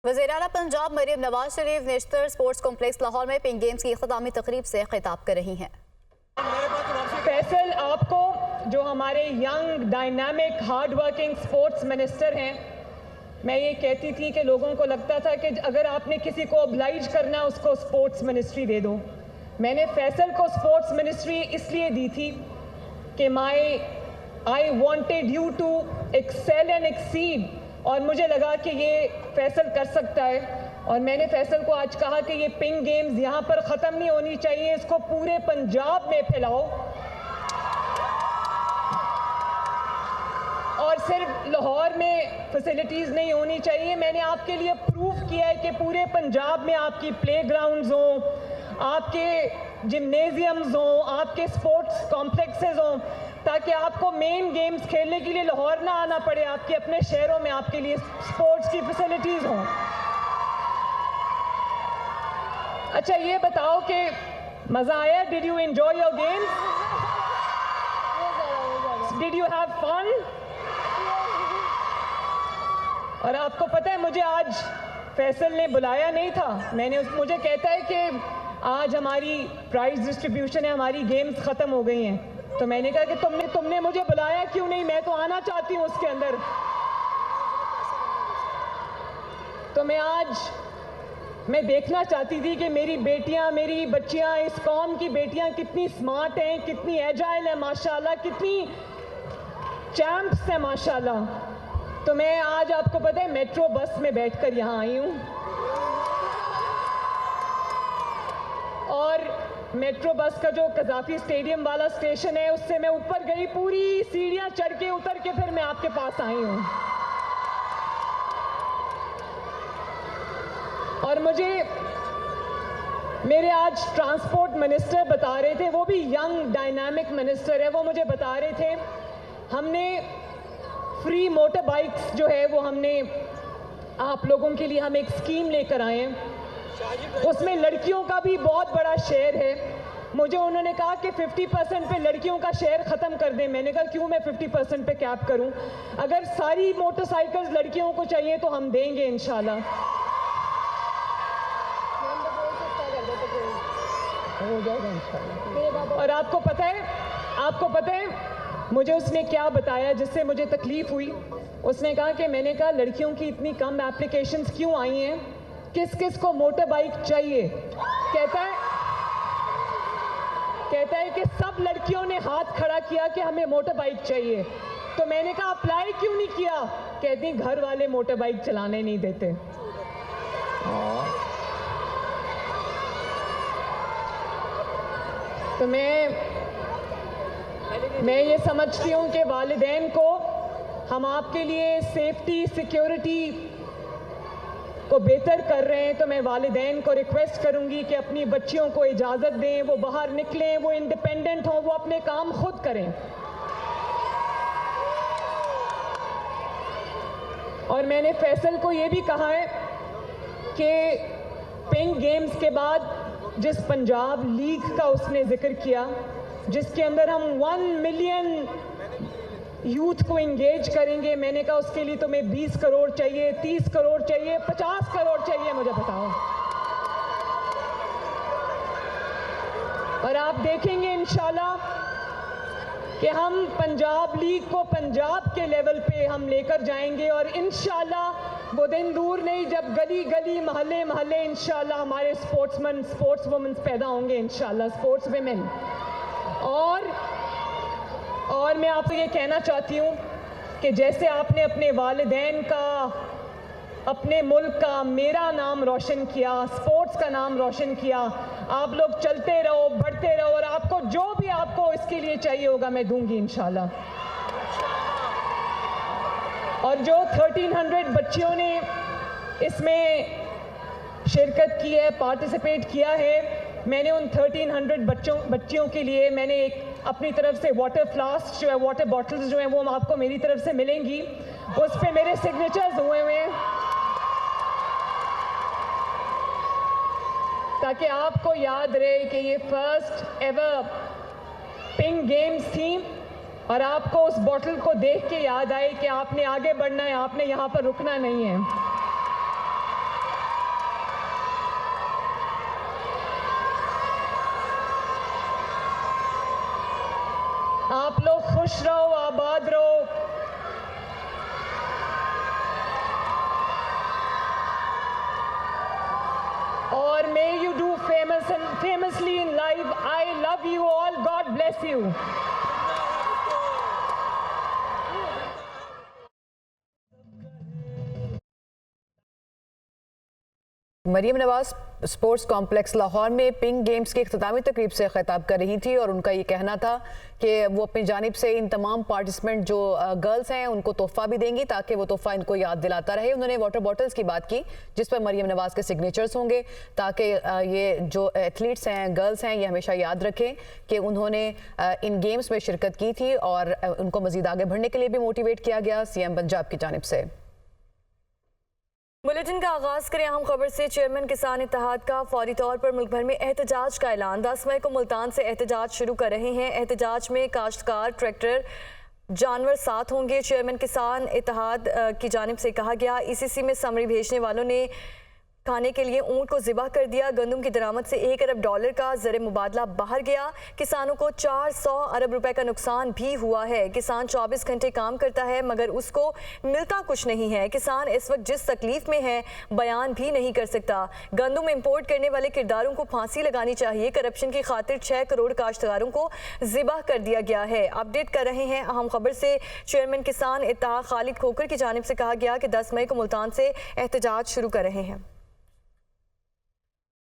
वज़ीर-ए-आला Punjab Maryam Nawaz Sharif national sports complex Lahore में pink games की इख्तितामी तकरीब से खिताब कर रही हैं। फैसल, आपको जो हमारे young dynamic hard working sports minister हैं, मैं ये कहती थी कि लोगों को लगता था कि अगर आपने किसी को ऑब्लाइज करना उसको स्पोर्ट्स मिनिस्ट्री दे दो। मैंने फैसल को स्पोर्ट्स मिनिस्ट्री इसलिए दी थी कि I wanted you to excel and exceed, और मुझे लगा कि ये फैसल कर सकता है। और मैंने फैसल को आज कहा कि ये पिंक गेम्स यहाँ पर ख़त्म नहीं होनी चाहिए, इसको पूरे पंजाब में फैलाओ और सिर्फ लाहौर में फैसिलिटीज़ नहीं होनी चाहिए। मैंने आपके लिए प्रूफ किया है कि पूरे पंजाब में आपकी प्ले ग्राउंड्स हों, आपके जिम्नेजियम्स हों, आपके स्पोर्ट्स कॉम्प्लेक्सेस हों, ताकि आपको मेन गेम्स खेलने के लिए लाहौर ना आना पड़े, आपके अपने शहरों में आपके लिए स्पोर्ट्स की फैसिलिटीज़ हों। अच्छा, ये बताओ कि मज़ा आया? Did you enjoy your games? Did you have fun? और आपको पता है, मुझे आज फैसल ने बुलाया नहीं था। मुझे कहता है कि आज हमारी प्राइज डिस्ट्रीब्यूशन है, हमारी गेम्स ख़त्म हो गई हैं। तो मैंने कहा कि तुमने मुझे बुलाया क्यों नहीं? मैं तो आना चाहती हूँ उसके अंदर। तो मैं देखना चाहती थी कि मेरी बेटियां, मेरी बच्चियां, इस कौम की बेटियां कितनी स्मार्ट हैं, कितनी एजाइल है माशाल्लाह, कितनी चैंप्स हैं माशाल्लाह। तो मैं आज, आपको पता है, मेट्रो बस में बैठकर यहाँ आई हूँ और मेट्रो बस का जो कज़ाफी स्टेडियम वाला स्टेशन है, उससे मैं ऊपर गई, पूरी सीढ़ियाँ चढ़ के उतर के फिर मैं आपके पास आई हूँ। और मेरे आज ट्रांसपोर्ट मिनिस्टर बता रहे थे, वो भी यंग डायनामिक मिनिस्टर है, वो मुझे बता रहे थे हमने फ्री मोटर बाइक्स जो है वो हमने आप लोगों के लिए हम एक स्कीम लेकर आए हैं, उसमें लड़कियों का भी बहुत बड़ा शेयर है। मुझे उन्होंने कहा कि 50% पे लड़कियों का शेयर ख़त्म कर दें। मैंने कहा क्यों मैं 50% पे कैप करूं? अगर सारी मोटरसाइकिल्स लड़कियों को चाहिए तो हम देंगे इंशाल्लाह। हो जाएगा इंशाल्लाह। और आपको पता है मुझे उसने क्या बताया जिससे मुझे तकलीफ हुई? उसने कहा कि मैंने कहा लड़कियों की इतनी कम एप्लीकेशंस क्यों आई हैं, किस किस को मोटर बाइक चाहिए? कहता है कि सब लड़कियों ने हाथ खड़ा किया कि हमें मोटर बाइक चाहिए। तो मैंने कहा अप्लाई क्यों नहीं किया? कहती घर वाले मोटर बाइक चलाने नहीं देते। तो मैं ये समझती हूँ कि वालिदैन को हम आपके लिए सेफ्टी सिक्योरिटी को बेहतर कर रहे हैं, तो मैं वालिदैन को रिक्वेस्ट करूंगी कि अपनी बच्चियों को इजाज़त दें, वो बाहर निकलें, वो इंडिपेंडेंट हों, वो अपने काम खुद करें। और मैंने फैसल को ये भी कहा है कि पिंक गेम्स के बाद जिस पंजाब लीग का उसने जिक्र किया, जिसके अंदर हम 1 मिलियन यूथ को इंगेज करेंगे, मैंने कहा उसके लिए तुम्हें 20 करोड़ चाहिए, 30 करोड़ चाहिए, 50 करोड़ चाहिए, मुझे बताओ। और आप देखेंगे इंशाल्लाह कि हम पंजाब लीग को पंजाब के लेवल पे हम लेकर जाएंगे, और इंशाल्लाह वो दिन दूर नहीं जब गली गली महल्ले महल्ले इंशाल्लाह हमारे स्पोर्ट्समैन स्पोर्ट्स वुमेन पैदा होंगे, इंशाल्लाह स्पोर्ट्स विमेन। और मैं आपको ये कहना चाहती हूँ कि जैसे आपने अपने वालिदैन का, अपने मुल्क का, मेरा नाम रोशन किया, स्पोर्ट्स का नाम रोशन किया, आप लोग चलते रहो, बढ़ते रहो, और आपको जो भी आपको इसके लिए चाहिए होगा मैं दूंगी इंशाल्लाह। और जो 1300 बच्चियों ने इसमें शिरकत की है, पार्टिसिपेट किया है, मैंने उन 1300 बच्चियों के लिए मैंने एक अपनी तरफ से वाटर फ्लास्क जो है, वाटर बॉटल्स जो हैं वो आपको मेरी तरफ से मिलेंगी, उस पे मेरे सिग्नेचर्स हुए हैं, ताकि आपको याद रहे कि ये फर्स्ट एवर पिंक गेम्स थी, और आपको उस बॉटल को देख के याद आए कि आपने आगे बढ़ना है, आपने यहाँ पर रुकना नहीं है। लोग खुश रहो, आबाद रहो। और may you do famously in life. I love you all. God bless you. Maryam Nawaz sports complex Lahore में पिंक गेम्स की इख्तितामी तकरीब से खिताब कर रही थी और उनका ये कहना था कि वो अपनी जानिब से इन तमाम पार्टिसिपेंट जो गर्ल्स हैं उनको तोहफा भी देंगी ताकि वो तोहफा इनको याद दिलाता रहे। उन्होंने वाटर बॉटल्स की बात की जिस पर मरियम नवाज के सिग्नेचर्स होंगे ताकि ये जो एथलीट्स हैं, गर्ल्स हैं, ये हमेशा याद रखें कि उन्होंने इन गेम्स में शिरकत की थी और उनको मजीद आगे बढ़ने के लिए भी मोटिवेट किया गया सीएम पंजाब की जानिब से। बुलेटिन का आगाज करें अहम खबर से। चेयरमैन किसान इत्तेहाद का फौरी तौर पर मुल्क भर में एहतजाज का ऐलान। 10 मई को मुल्तान से एहतजाज शुरू कर रहे हैं। एहतजाज में काश्तकार, ट्रैक्टर, जानवर साथ होंगे। चेयरमैन किसान इत्तेहाद की जानिब से कहा गया, ईसीसी में समरी भेजने वालों ने खाने के लिए ऊंट को ज़िबा कर दिया। गंदम की दरामद से $1 अरब का ज़र मुबादला बाहर गया। किसानों को 400 अरब रुपए का नुकसान भी हुआ है। किसान 24 घंटे काम करता है मगर उसको मिलता कुछ नहीं है। किसान इस वक्त जिस तकलीफ में है बयान भी नहीं कर सकता। गंदम इंपोर्ट करने वाले किरदारों को फांसी लगानी चाहिए। करप्शन की खातिर 6 करोड़ काश्तकारों को ज़िबा कर दिया गया है। अपडेट कर रहे हैं अहम खबर से। चेयरमैन किसान इत्तेहाद खालिद खोकर की जानिब से कहा गया कि 10 मई को मुल्तान से एहतजाज शुरू कर रहे हैं।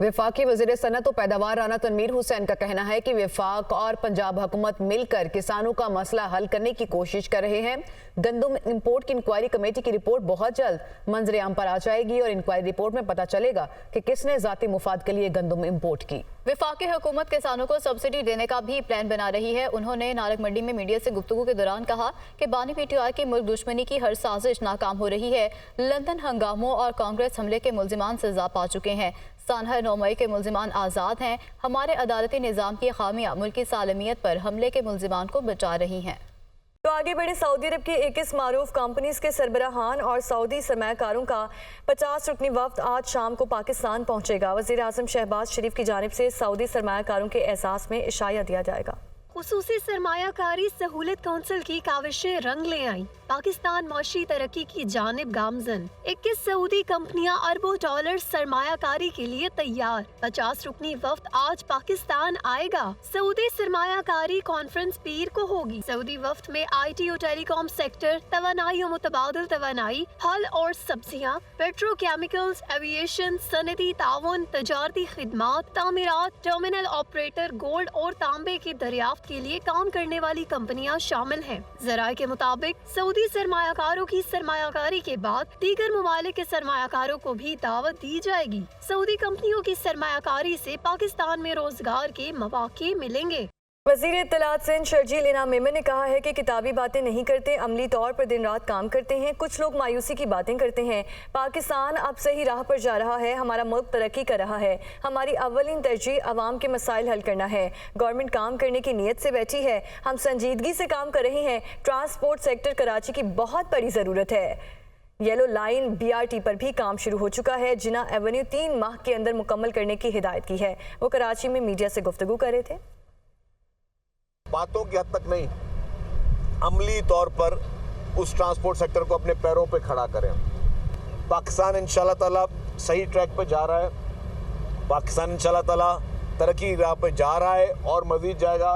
वफाकी वज़ीर सनअत व पैदावार राना तनवीर हुसैन का कहना है कि वफाक और पंजाब हुकूमत मिलकर किसानों का मसला हल करने की कोशिश कर रहे हैं। गंदम इंपोर्ट की इंक्वायरी कमेटी की रिपोर्ट बहुत जल्द मंजर आम पर आ जाएगी और इंक्वायरी रिपोर्ट में पता चलेगा कि किसने ज़ाती मुफाद के लिए गंदम इंपोर्ट की। वफाकी हुकूमत किसानों को सब्सिडी देने का भी प्लान बना रही है। उन्होंने नारक मंडी में मीडिया से गुफ्तगू के दौरान कहा कि बानी पीटीआई की मुल्क दुश्मनी की हर साजिश नाकाम हो रही है। लंदन हंगामों और कांग्रेस हमले के मुल्जिमान सजा पा चुके हैं। सानहा 9 मई के मुल्जिमान आज़ाद हैं। हमारे अदालती निज़ाम की खामियां मुल्क की सालमियत पर हमले के मुल्जिमान को बचा रही हैं। तो आगे बढ़े। सऊदी अरब की 21 मारूफ कंपनीज के सरबराहान और सऊदी सरमायाकारों का 50 रुकनी वफ्द आज शाम को पाकिस्तान पहुंचेगा। वज़ीर आज़म शहबाज शरीफ की जानिब से सऊदी सरमायाकारों के एहसास में इशारा दिया जाएगा। खुसूसी सरमायाकारी सहूलत कौंसिल की काविशें रंग ले आई। पाकिस्तान मौशी तरक्की की जानिब गामजन। 21 सऊदी कंपनियां अरबों डॉलर सरमायाकारी के लिए तैयार। 50 रुकनी वफ्द आज पाकिस्तान आएगा। सऊदी सरमायाकारी कॉन्फ्रेंस पीर को होगी। सऊदी वफ्द में IT और टेलीकॉम सेक्टर, तवानाई और मुतबादिल तवानाई, फल और सब्जियां, पेट्रोकेमिकल्स, एविएशन, सनती ताउन, तजारती खिदमात, तामीरात, टर्मिनल ऑपरेटर, गोल्ड और तांबे की दरियाफ्त के लिए काम करने वाली कंपनियां शामिल हैं। ज़राए के मुताबिक सऊदी सरमायाकारों की सरमायाकारी के बाद दीगर ममालिक के सरमायाकारों को भी दावत दी जाएगी। सऊदी कंपनियों की सरमायाकारी से पाकिस्तान में रोजगार के मौके मिलेंगे। वज़ीर इत्तलात सिंध शर्जील इनाम मेमन ने कहा है कि किताबी बातें नहीं करते, अमली तौर पर दिन रात काम करते हैं। कुछ लोग मायूसी की बातें करते हैं। पाकिस्तान अब सही राह पर जा रहा है। हमारा मुल्क तरक्की कर रहा है। हमारी अव्वलीन तरजीह अवाम के मसाइल हल करना है। गवर्नमेंट काम करने की नीयत से बैठी है। हम संजीदगी से काम कर रहे हैं। ट्रांसपोर्ट सेक्टर कराची की बहुत बड़ी ज़रूरत है। येलो लाइन BRT पर भी काम शुरू हो चुका है। जिना एवेन्यू 3 माह के अंदर मुकम्मल करने की हिदायत की है। वो कराची में मीडिया से गुफ्तगू कर रहे थे। बातों की हद तक नहीं, अमली तौर पर उस ट्रांसपोर्ट सेक्टर को अपने पैरों पे खड़ा करें। पाकिस्तान इंशाल्लाह ताला सही ट्रैक पे जा रहा है। पाकिस्तान इंशाल्लाह ताला तरक्की राह पे जा रहा है और मज़ीद जाएगा।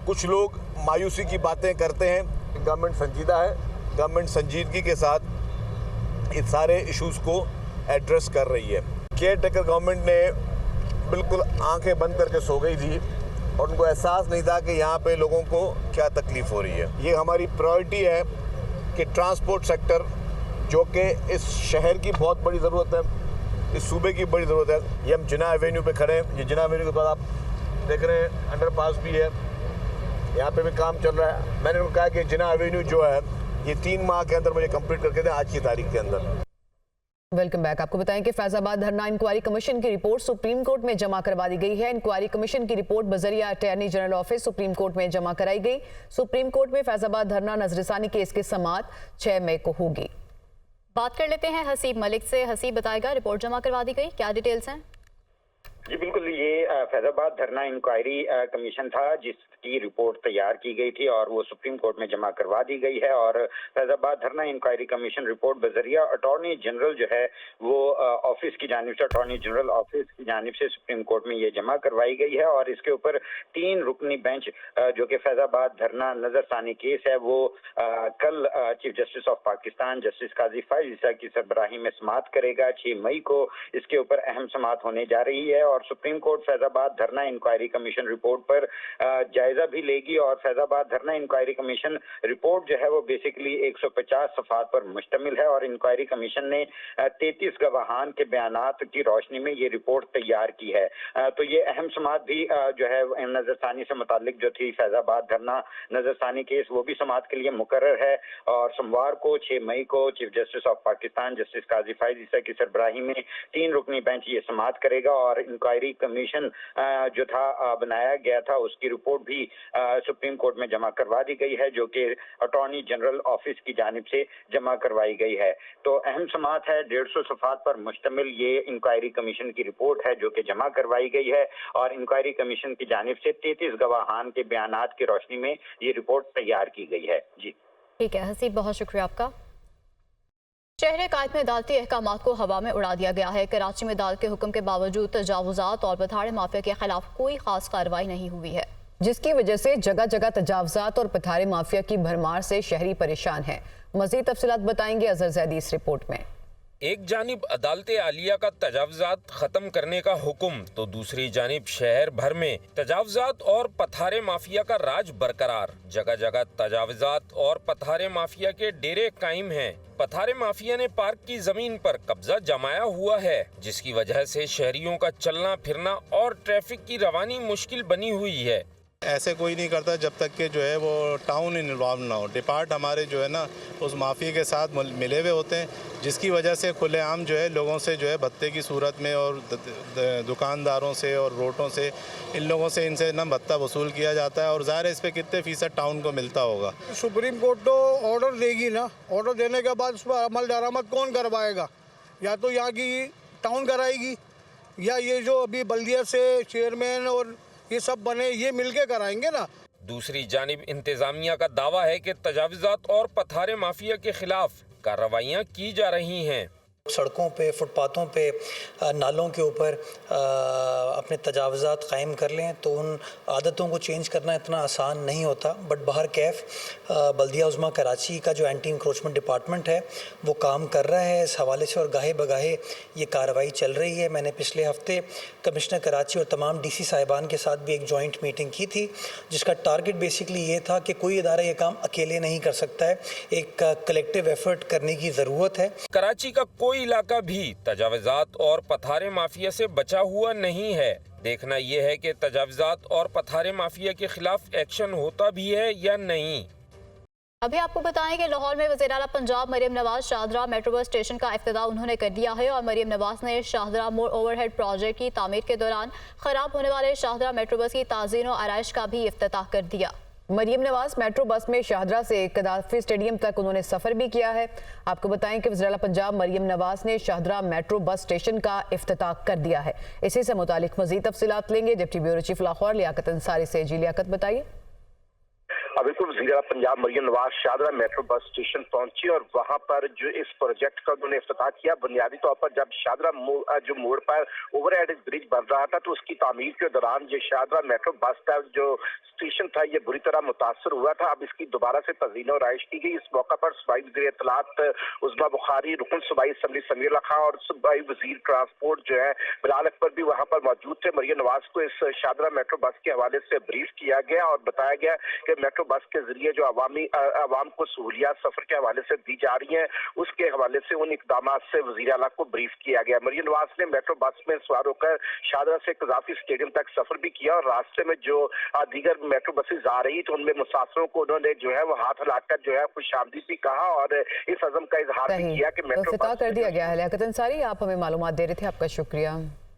कुछ लोग मायूसी की बातें करते हैं। गवर्नमेंट संजीदा है। गवर्नमेंट संजीदगी के साथ इस सारे इश्यूज़ को एड्रेस कर रही है। केयर टेकर गवर्नमेंट ने बिल्कुल आंखें बंद करके सो गई थी और उनको एहसास नहीं था कि यहाँ पे लोगों को क्या तकलीफ़ हो रही है। ये हमारी प्रायोरिटी है कि ट्रांसपोर्ट सेक्टर, जो कि इस शहर की बहुत बड़ी ज़रूरत है, इस सूबे की बड़ी ज़रूरत है। ये हम जिना एवेन्यू पे खड़े हैं। ये जिना एवेन्यू के बाद आप देख रहे हैं अंडरपास भी है, यहाँ पे भी काम चल रहा है। मैंने उनको कहा कि जिना एवेन्यू जो है ये 3 माह के अंदर मुझे कंप्लीट करके दें, आज की तारीख के अंदर। Welcome back. आपको बताएं कि फैजाबाद धरना इंक्वायरी कमीशन की रिपोर्ट सुप्रीम कोर्ट में जमा करवा दी गई है। इंक्वायरी कमीशन की रिपोर्ट बजरिया attorney general office supreme court में जमा कराई गई। सुप्रीम कोर्ट में फैजाबाद धरना नजरसानी केस की समाअत 6 मई को होगी। बात कर लेते हैं हसीब मलिक से। हसीब बताएगा, रिपोर्ट जमा करवा दी गई, क्या डिटेल्स हैं? जी बिल्कुल, ये फैजाबाद धरना इंक्वायरी कमीशन था जिसकी रिपोर्ट तैयार की गई थी और वो सुप्रीम कोर्ट में जमा करवा दी गई है। और फैजाबाद धरना इंक्वायरी कमीशन रिपोर्ट बजरिया अटॉर्नी जनरल जो है वो ऑफिस की जानिब से, अटॉर्नी जनरल ऑफिस की जानिब से सुप्रीम कोर्ट में ये जमा करवाई गई है। और इसके ऊपर 3 रुकनी बेंच जो कि फैजाबाद धरना नजरसानी केस है वो कल chief justice of Pakistan justice Qazi Faez Isa की सरबराही में समाअत करेगा। 6 मई को इसके ऊपर अहम समाअत होने जा रही है और सुप्रीम कोर्ट फैजाबाद धरना इंक्वायरी कमीशन रिपोर्ट पर जायजा भी लेगी। और फैजाबाद धरना इंक्वायरी कमीशन रिपोर्ट जो है वो बेसिकली 150 सफात पर मुश्तमिल है और इंक्वायरी कमीशन ने 33 गवाहान के बयानात की रोशनी में ये रिपोर्ट तैयार की है। तो ये अहम समाअत भी जो है नजरसानी से मुतालिक जो थी फैजाबाद धरना नजरसानी केस वो भी समाअत के लिए मुकर्रर है। और सोमवार को 6 मई को chief justice of Pakistan justice Qazi Faez Isa की सरबराही में 3 रुकनी बेंच ये समाअत करेगा। और इंक्वायरी कमीशन जो था बनाया गया था उसकी रिपोर्ट भी सुप्रीम कोर्ट में जमा करवा दी गई है जो कि अटॉर्नी जनरल ऑफिस की जानिब से जमा करवाई गई है। तो अहम समाअत है, 150 सफात पर मुश्तमिल ये इंक्वायरी कमीशन की रिपोर्ट है जो कि जमा करवाई गई है। और इंक्वायरी कमीशन की जानिब से 33 गवाहान के बयानात की रोशनी में ये रिपोर्ट तैयार की गई है। जी ठीक है हसीब, बहुत शुक्रिया आपका। शहर कायद में अदालती अहकामात को हवा में उड़ा दिया गया है। कराची में अदालत के हुक्म के बावजूद तजावुजात और पथाड़े माफिया के खिलाफ कोई खास कार्रवाई नहीं हुई है, जिसकी वजह से जगह जगह तजावुजात और पथारे माफिया की भरमार से शहरी परेशान है। मजीद तफसीलात बताएंगे अजहर जैदी इस रिपोर्ट में। एक जानिब अदालत आलिया का तजावुजात खत्म करने का हुक्म तो दूसरी जानिब शहर भर में तजावुजात और पथारे माफिया का राज बरकरार। जगह जगह तजावुजात और पथारे माफिया के डेरे कायम हैं। पथारे माफिया ने पार्क की जमीन पर कब्जा जमाया हुआ है जिसकी वजह से शहरियों का चलना फिरना और ट्रैफिक की रवानी मुश्किल बनी हुई है। ऐसे कोई नहीं करता जब तक कि जो है वो टाउन इन्वॉल्व ना हो। डिपार्ट हमारे जो है ना उस माफिया के साथ मिले हुए होते हैं जिसकी वजह से खुलेआम जो है लोगों से जो है भत्ते की सूरत में और दुकानदारों से और रोटों से इन लोगों से इनसे ना भत्ता वसूल किया जाता है। और ज़ाहिर है इस पर कितने फीसद टाउन को मिलता होगा। सुप्रीम कोर्ट तो ऑर्डर देगी ना, ऑर्डर देने के बाद उस पर अमल दरामद कौन करवाएगा? या तो यहाँ की टाउन कराएगी या ये जो अभी बल्दिया से चेयरमैन और ये सब बने ये मिलके कराएंगे ना। दूसरी जानिब इंतजामिया का दावा है कि तजावुजात और पथारे माफिया के खिलाफ कार्रवाइयाँ की जा रही हैं। सड़कों पे, फुटपाथों पे, नालों के ऊपर अपने तजावुजात कायम कर लें तो उन आदतों को चेंज करना इतना आसान नहीं होता। बट बाहर कैफ बल्दिया उज़्मा कराची का जो एंटी इंक्रोचमेंट डिपार्टमेंट है वो काम कर रहा है इस हवाले से और गाहे बगाहे ये कार्रवाई चल रही है। मैंने पिछले हफ्ते कमिश्नर कराची और तमाम DC साहिबान के साथ भी एक जॉइंट मीटिंग की थी जिसका टारगेट बेसिकली ये था कि कोई इदारा ये काम अकेले नहीं कर सकता है, एक कलेक्टिव एफर्ट करने की ज़रूरत है। कराची का कोई इलाका भी तजावुजात और पथारे माफिया से बचा हुआ नहीं है। देखना यह है कि तजावुजात और पथारे माफिया के खिलाफ एक्शन होता भी है या नहीं। अभी आपको बताएं कि लाहौर में वज़ीर आला Punjab Maryam Nawaz Shahdara metro bus station का इफ्तिताह उन्होंने कर दिया है। और मरियम नवाज ने शाहदरा मोड़ ओवरहेड प्रोजेक्ट की तामीर के दौरान खराब होने वाले शाहदरा मेट्रो बस की ताज़ीन और आराइश का भी इफ्तिताह कर दिया। मरियम नवाज मेट्रो बस में शाहदरा से कदाफी स्टेडियम तक उन्होंने सफर भी किया है। आपको बताएं कि वज़ीर आला पंजाब मरियम नवाज ने शाहदरा मेट्रो बस स्टेशन का इफ्तिताह कर दिया है। इसी से मुतालिक मज़ीद तफसीलात लेंगे deputy bureau chief Lahore Liaquat Ansari से। जी लियाकत बताइए। बिल्कुल, वज़ीर आला Punjab Maryam Nawaz Shahdara metro bus station पहुंची और वहां पर जो इस प्रोजेक्ट का उन्होंने इफ्तिताह किया। बुनियादी तौर पर जब शाहदरा जो मोड़ पर ओवरहेड ब्रिज बन रहा था तो उसकी तामीर के दौरान जो शाहदरा मेट्रो बस का जो स्टेशन था ये बुरी तरह मुतासर हुआ था। अब इसकी दोबारा से तज़ीन और राइश की गई। इस मौका पर सूबाई वज़ीर इत्तलात उज़्मा बुखारी, रुकन सूबाई असम्बली समीर अली खां और सूबाई वज़ीर ट्रांसपोर्ट जो है बिलाल अकबर भी वहां पर मौजूद थे। मरियम नवाज को इस शाहदरा मेट्रो बस के हवाले से ब्रीफ किया गया और बताया गया कि मेट्रो बस के जरिए जो आवाम को सहूलियात सफर के हवाले से दी जा रही हैं उसके हवाले से उन इकदामात से वज़ीर आला को ब्रीफ किया गया। मरियम नवाज ने मेट्रो बस में सवार होकर शाहदरा से कदाफी स्टेडियम तक सफर भी किया और रास्ते में जो दीगर मेट्रो बसेज आ रही तो उनमें मुसाफिरों को उन्होंने जो है वो हाथ हिलाकर जो है खुशामदीद भी कहा और इस अज़म का इजहार भी किया कि मेट्रो बस कर दिया गया है। लियाकत अंसारी, आप हमें मालूमात दे रहे थे, आपका शुक्रिया।